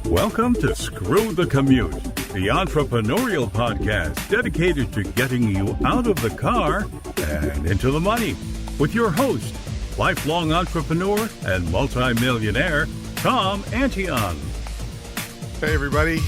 Welcome to Screw the Commute, the entrepreneurial podcast dedicated to getting you out of the car and into the money. With your host, lifelong entrepreneur and multimillionaire, Tom Antion. Hey everybody,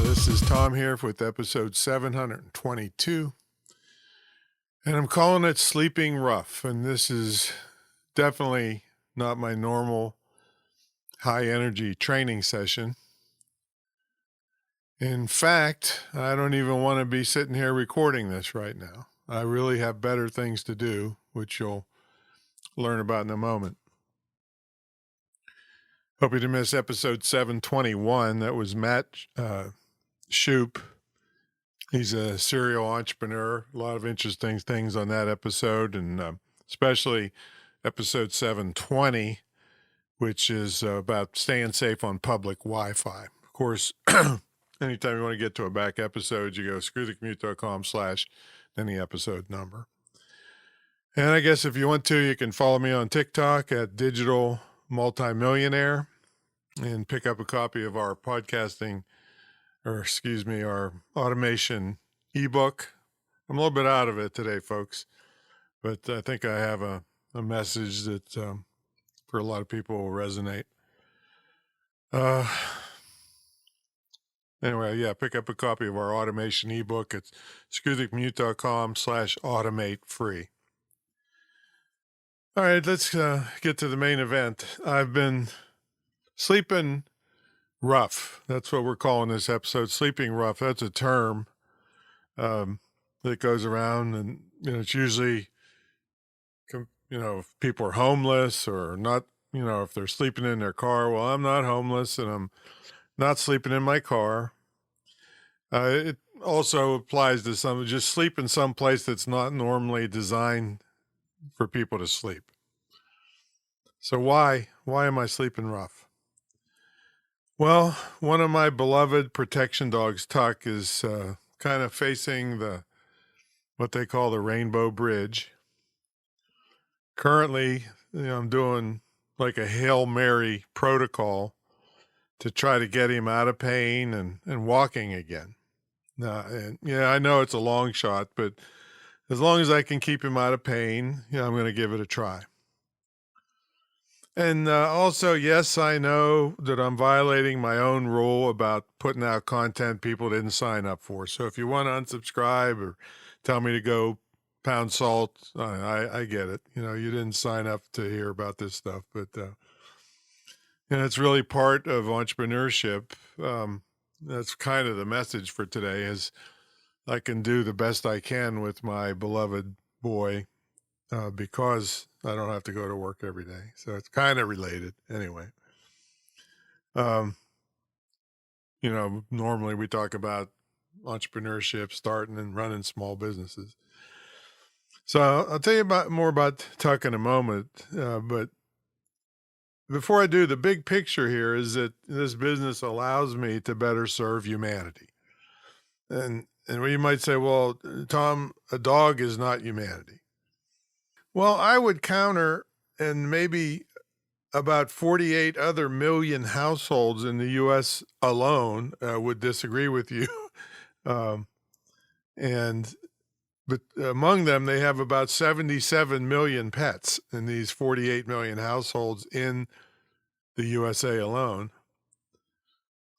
this is Tom here with episode 722, and I'm calling it Sleeping Rough, and this is definitely not my normal high energy training session. In fact, I don't even want to be sitting here recording this right now. I really have better things to do, which you'll learn about in a moment. Hope you didn't miss episode 721. That was Matt Shoup. He's a serial entrepreneur. A lot of interesting things on that episode, and especially episode 720, which is about staying safe on public Wi-Fi. Of course, anytime you want to get to a back episode, you go screwthecommute.com/any episode number. And I guess if you want to, you can follow me on TikTok at Digital Multimillionaire and pick up a copy of our our automation ebook. I'm a little bit out of it today, folks, but I think I have a message that for a lot of people will resonate. Anyway, yeah, pick up a copy of our automation ebook at screwthecommute.com/automate free. All right, let's get to the main event. I've been sleeping rough. That's what we're calling this episode, Sleeping Rough. That's a term that goes around, and it's usually if people are homeless or not, if they're sleeping in their car. Well, I'm not homeless and I'm not sleeping in my car. It also applies to some just sleep in some place that's not normally designed for people to sleep. So why am I sleeping rough? Well, one of my beloved protection dogs, Tuck, is kind of facing what they call the Rainbow Bridge. Currently, I'm doing like a Hail Mary protocol to try to get him out of pain and walking again. I know it's a long shot, but as long as I can keep him out of pain, I'm going to give it a try. And also, yes, I know that I'm violating my own rule about putting out content people didn't sign up for. So if you want to unsubscribe or tell me to go pound salt, I get it. You didn't sign up to hear about this stuff, but it's really part of entrepreneurship. That's kind of the message for today is I can do the best I can with my beloved boy because I don't have to go to work every day. So it's kind of related anyway. Normally we talk about entrepreneurship, starting and running small businesses. So I'll tell you more about Tuck in a moment. But before I do, the big picture here is that this business allows me to better serve humanity. And you might say, well, Tom, a dog is not humanity. Well, I would counter, and maybe about 48 other million households in the U.S. alone would disagree with you. But among them, they have about 77 million pets in these 48 million households in the USA alone.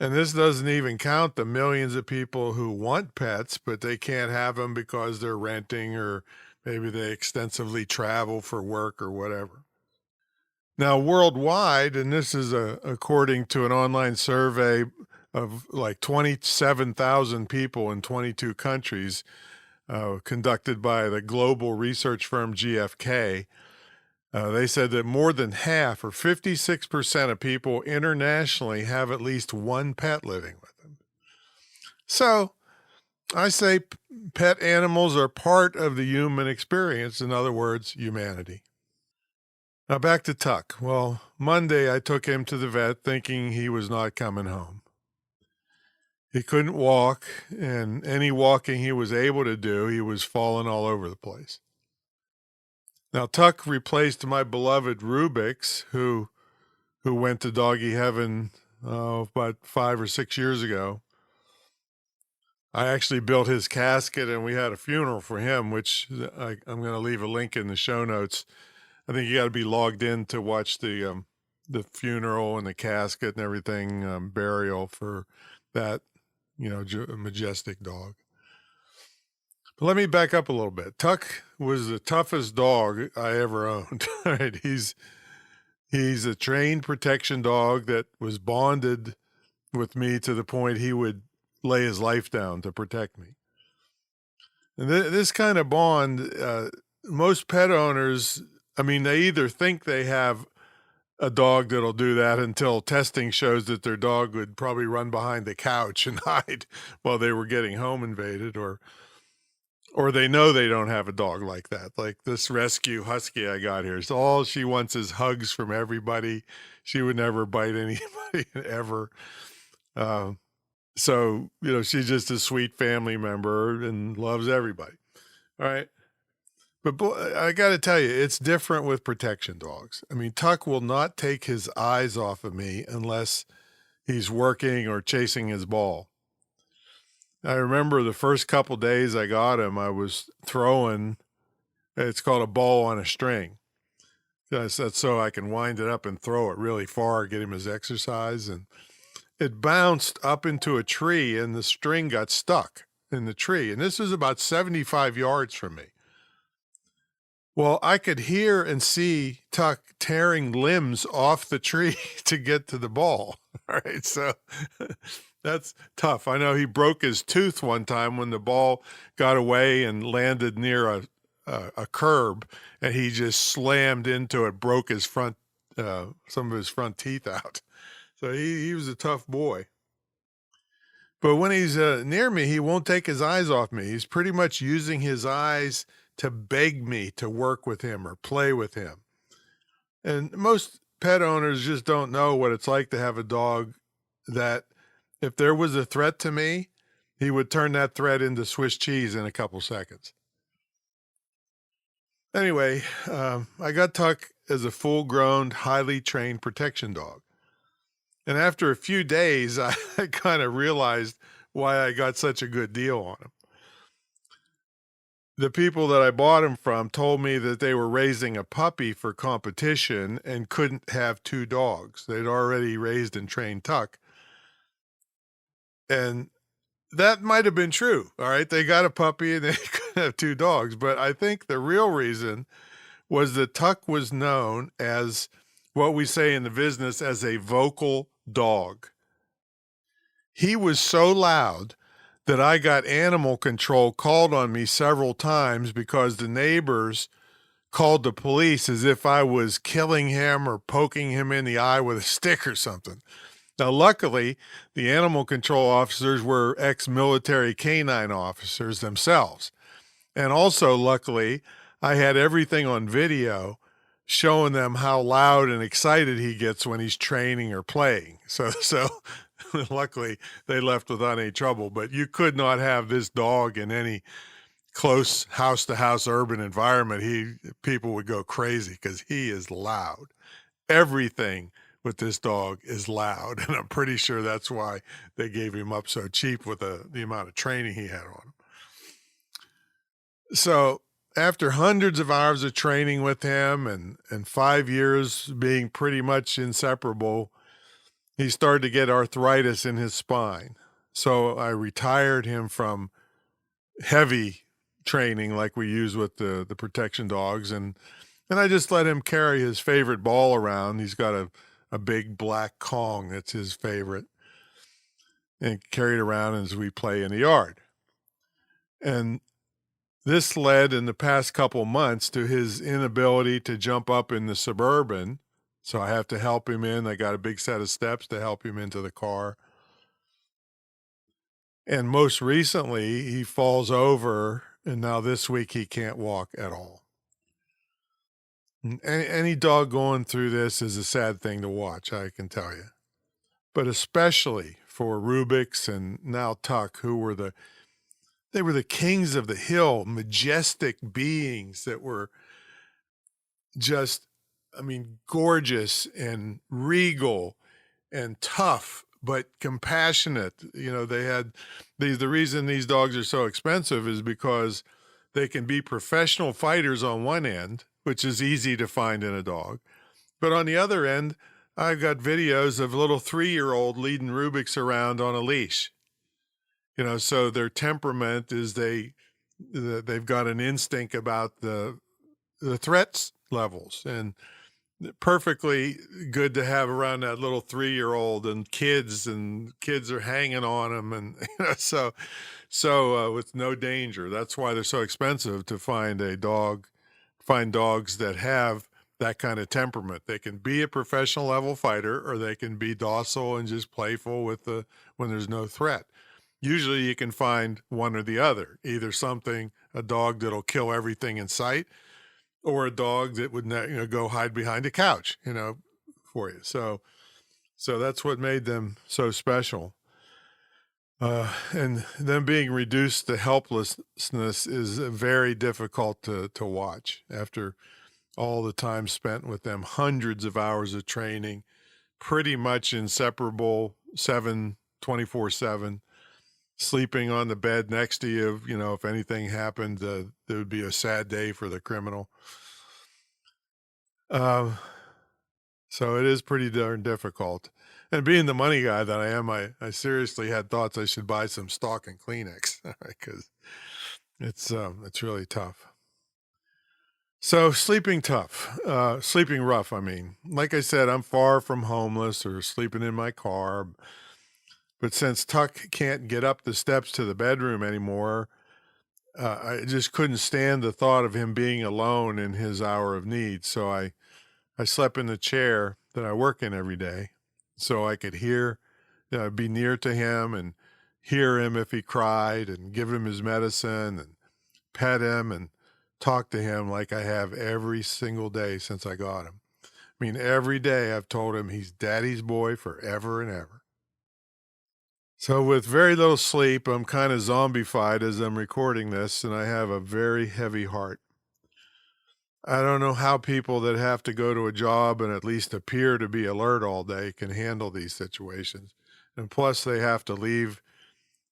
And this doesn't even count the millions of people who want pets, but they can't have them because they're renting or maybe they extensively travel for work or whatever. Now, worldwide, and this is according to an online survey of like 27,000 people in 22 countries, conducted by the global research firm GfK, they said that more than half, or 56% of people internationally have at least one pet living with them. So I say pet animals are part of the human experience. In other words, humanity. Now back to Tuck. Well, Monday I took him to the vet thinking he was not coming home. He couldn't walk, and any walking he was able to do, he was falling all over the place. Now, Tuck replaced my beloved Rubik's, who went to doggy heaven about 5 or 6 years ago. I actually built his casket and we had a funeral for him, which I'm going to leave a link in the show notes. I think you got to be logged in to watch the funeral and the casket and everything, burial for that, majestic dog. But let me back up a little bit. Tuck was the toughest dog I ever owned. All right, he's a trained protection dog that was bonded with me to the point he would lay his life down to protect me. And this kind of bond, most pet owners, they either think they have a dog that'll do that until testing shows that their dog would probably run behind the couch and hide while they were getting home invaded, or they know they don't have a dog like that. Like this rescue husky I got here. So all she wants is hugs from everybody. She would never bite anybody ever. So, she's just a sweet family member and loves everybody. All right. But boy, I got to tell you, it's different with protection dogs. Tuck will not take his eyes off of me unless he's working or chasing his ball. I remember the first couple days I got him, I was throwing, it's called a ball on a string. That's so I can wind it up and throw it really far, get him his exercise. And it bounced up into a tree and the string got stuck in the tree. And this was about 75 yards from me. Well, I could hear and see Tuck tearing limbs off the tree to get to the ball. All right, so that's tough. I know he broke his tooth one time when the ball got away and landed near a curb, and he just slammed into it, broke his some of his front teeth out. So he was a tough boy. But when he's near me, he won't take his eyes off me. He's pretty much using his eyes to beg me to work with him or play with him. And most pet owners just don't know what it's like to have a dog that if there was a threat to me, he would turn that threat into Swiss cheese in a couple seconds. Anyway, I got Tuck as a full-grown, highly trained protection dog. And after a few days, I kind of realized why I got such a good deal on him. The people that I bought him from told me that they were raising a puppy for competition and couldn't have two dogs. They'd already raised and trained Tuck. And that might have been true. All right. They got a puppy and they couldn't have two dogs. But I think the real reason was that Tuck was known as what we say in the business as a vocal dog. He was so loud that I got animal control called on me several times because the neighbors called the police as if I was killing him or poking him in the eye with a stick or something. Now, luckily, the animal control officers were ex-military canine officers themselves. And also, luckily, I had everything on video showing them how loud and excited he gets when he's training or playing. So luckily they left without any trouble, but you could not have this dog in any close house-to-house urban environment. People would go crazy because he is loud. Everything with this dog is loud, and I'm pretty sure that's why they gave him up so cheap with the amount of training he had on him. So after hundreds of hours of training with him and 5 years being pretty much inseparable, he started to get arthritis in his spine. So I retired him from heavy training like we use with the protection dogs. And I just let him carry his favorite ball around. He's got a big black Kong that's his favorite, and carry it around as we play in the yard. And this led in the past couple months to his inability to jump up in the Suburban. So I have to help him in. I got a big set of steps to help him into the car. And most recently, he falls over, and now this week he can't walk at all. Any dog going through this is a sad thing to watch, I can tell you. But especially for Rubix and now Tuck, who were they were the kings of the hill, majestic beings that were just, gorgeous and regal and tough, but compassionate. They had the reason these dogs are so expensive is because they can be professional fighters on one end, which is easy to find in a dog. But on the other end, I've got videos of a little 3-year-old leading Rubik's around on a leash. So their temperament is they've got an instinct about the threats levels, and perfectly good to have around that little 3-year-old, and kids are hanging on them, and so with no danger. That's why they're so expensive to find dogs that have that kind of temperament. They can be a professional level fighter, or they can be docile and just playful when there's no threat. Usually you can find one or the other, either a dog that'll kill everything in sight, or a dog that would go hide behind a couch, for you. So that's what made them so special. And them being reduced to helplessness is very difficult to watch after all the time spent with them, hundreds of hours of training, pretty much inseparable, 24/7, sleeping on the bed next to you. If anything happened, it would be a sad day for the criminal. So it is pretty darn difficult. And being the money guy that I am, I seriously had thoughts I should buy some stock and Kleenex, because it's really tough. So sleeping rough, I mean. Like I said, I'm far from homeless or sleeping in my car. But since Tuck can't get up the steps to the bedroom anymore, I just couldn't stand the thought of him being alone in his hour of need. So I slept in the chair that I work in every day, so I could be near to him and hear him if he cried, and give him his medicine and pet him and talk to him like I have every single day since I got him. I mean, every day I've told him he's daddy's boy forever and ever. So with very little sleep, I'm kind of zombified as I'm recording this, and I have a very heavy heart. I don't know how people that have to go to a job and at least appear to be alert all day can handle these situations. And plus, they have to leave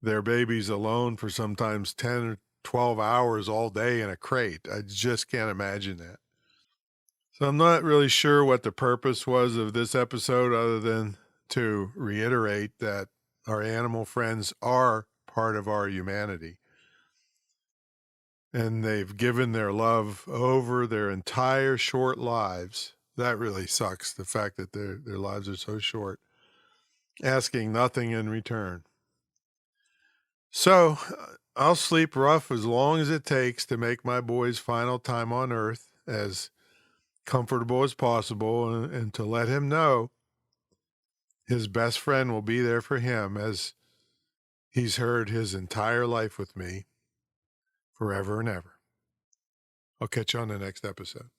their babies alone for sometimes 10 or 12 hours all day in a crate. I just can't imagine that. So I'm not really sure what the purpose was of this episode, other than to reiterate that our animal friends are part of our humanity. And they've given their love over their entire short lives. That really sucks, the fact that their lives are so short, asking nothing in return. So I'll sleep rough as long as it takes to make my boy's final time on earth as comfortable as possible, and to let him know his best friend will be there for him, as he's heard his entire life with me, forever and ever. I'll catch you on the next episode.